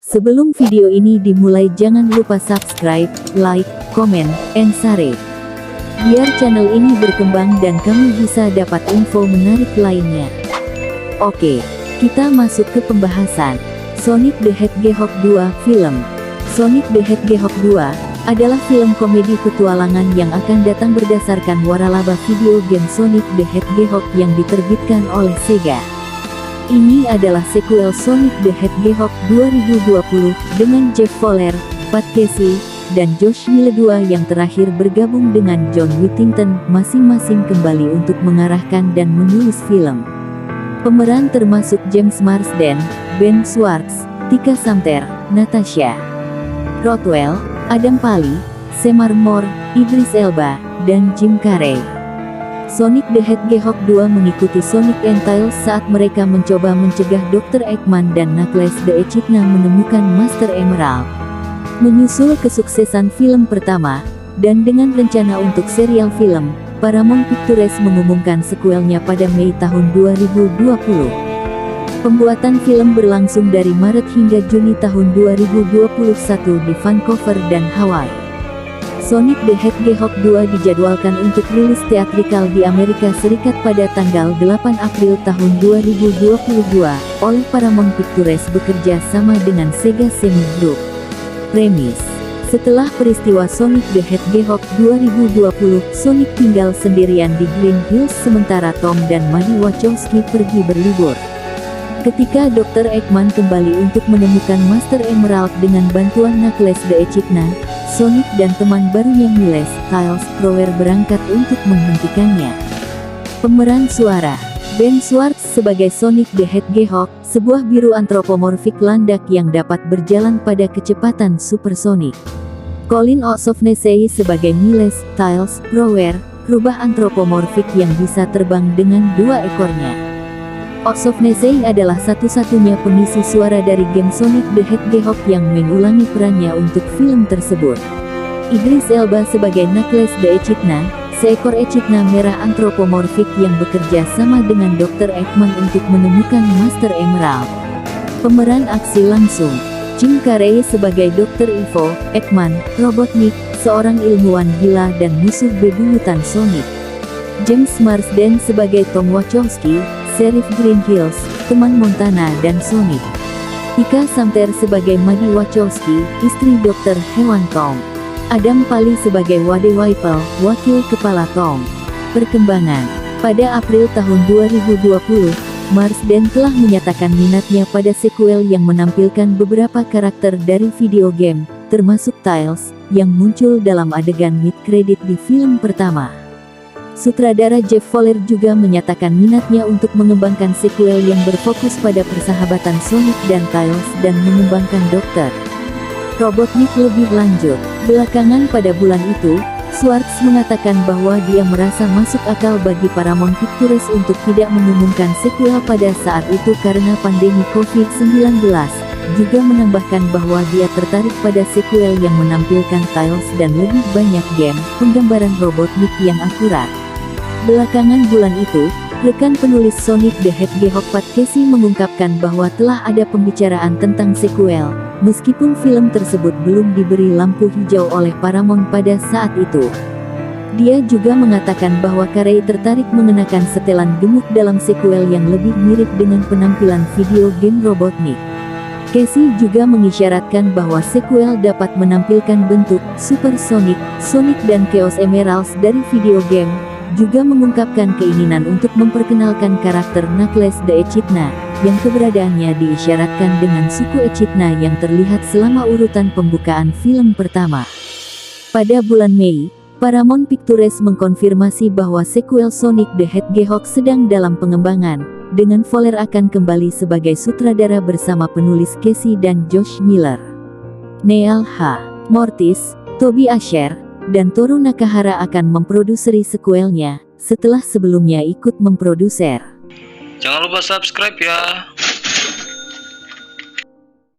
Sebelum video ini dimulai jangan lupa subscribe, like, comment, and share. Biar channel ini berkembang dan kamu bisa dapat info menarik lainnya. Oke, kita masuk ke pembahasan. Sonic the Hedgehog 2 film. Sonic the Hedgehog 2 adalah film komedi petualangan yang akan datang berdasarkan waralaba video game Sonic the Hedgehog yang diterbitkan oleh Sega. Ini adalah sequel Sonic the Hedgehog 2020 dengan Jeff Fowler, Pat Casey, dan Josh Mille yang terakhir bergabung dengan John Whittington masing-masing kembali untuk mengarahkan dan menulis film. Pemeran termasuk James Marsden, Ben Schwartz, Tika Sumpter, Natasha Rothwell, Adam Pally, Shemar Moore, Idris Elba, dan Jim Carrey. Sonic the Hedgehog 2 mengikuti Sonic and Tails saat mereka mencoba mencegah Dr. Eggman dan Knuckles the Echidna menemukan Master Emerald. Menyusul kesuksesan film pertama, dan dengan rencana untuk serial film, Paramount Pictures mengumumkan sequelnya pada Mei tahun 2020. Pembuatan film berlangsung dari Maret hingga Juni tahun 2021 di Vancouver dan Hawaii. Sonic the Hedgehog 2 dijadwalkan untuk rilis teatrikal di Amerika Serikat pada tanggal 8 April tahun 2022 oleh Paramount Pictures bekerja sama dengan Sega Semi Group. Premis: setelah peristiwa Sonic the Hedgehog 2020, Sonic tinggal sendirian di Green Hills sementara Tom dan Maddie Wachowski pergi berlibur. Ketika Dr. Eggman kembali untuk menemukan Master Emerald dengan bantuan Knuckles the Echidna, Sonic dan teman barunya Miles, Tails, Prower berangkat untuk menghentikannya. Pemeran suara: Ben Schwartz sebagai Sonic the Hedgehog, sebuah biru antropomorfik landak yang dapat berjalan pada kecepatan supersonik. Colin O'Shaughnessy sebagai Miles, Tails, Prower, rubah antropomorfik yang bisa terbang dengan dua ekornya. O'Shaughnessy adalah satu-satunya pengisi suara dari game Sonic the Hedgehog yang mengulangi perannya untuk film tersebut. Idris Elba sebagai Knuckles the Echidna, seekor echidna merah antropomorfik yang bekerja sama dengan Dr. Eggman untuk menemukan Master Emerald. Pemeran aksi langsung: Jim Carrey sebagai Dr. Ivo, Eggman, Robotnik, seorang ilmuwan gila dan musuh bebuyutan Sonic. James Marsden sebagai Tom Wachowski, Sheriff Green Hills, teman Montana dan Sonic. Tika Sumpter sebagai Maddie Wachowski, istri Dr. Hewan Tom. Adam Pally sebagai Wade Whipple, wakil kepala Tom. Perkembangan: pada April tahun 2020, Marsden telah menyatakan minatnya pada sequel yang menampilkan beberapa karakter dari video game, termasuk Tails, yang muncul dalam adegan mid-credit di film pertama. Sutradara Jeff Fowler juga menyatakan minatnya untuk mengembangkan sequel yang berfokus pada persahabatan Sonic dan Tails dan mengembangkan Dr. Robotnik lebih lanjut. Belakangan pada bulan itu, Schwartz mengatakan bahwa dia merasa masuk akal bagi Paramount Pictures untuk tidak mengumumkan sequel pada saat itu karena pandemi COVID-19. Juga menambahkan bahwa dia tertarik pada sequel yang menampilkan Tails dan lebih banyak game, penggambaran Robotnik yang akurat. Belakangan bulan itu, rekan penulis Sonic the Hedgehog Pat Casey mengungkapkan bahwa telah ada pembicaraan tentang sequel, meskipun film tersebut belum diberi lampu hijau oleh Paramount pada saat itu. Dia juga mengatakan bahwa Carrey tertarik mengenakan setelan gemuk dalam sequel yang lebih mirip dengan penampilan video game Robotnik. Casey juga mengisyaratkan bahwa sequel dapat menampilkan bentuk Super Sonic, Sonic dan Chaos Emeralds dari video game. Juga mengungkapkan keinginan untuk memperkenalkan karakter Knuckles the Echidna, yang keberadaannya diisyaratkan dengan suku Echidna yang terlihat selama urutan pembukaan film pertama. Pada bulan Mei, Paramount Pictures mengkonfirmasi bahwa sequel Sonic the Hedgehog sedang dalam pengembangan, dengan Fowler akan kembali sebagai sutradara bersama penulis Casey dan Josh Miller. Neal H. Mortis, Toby Asher, dan Toru Nakahara akan memproduseri sequelnya, setelah sebelumnya ikut memproduser. Jangan lupa subscribe ya.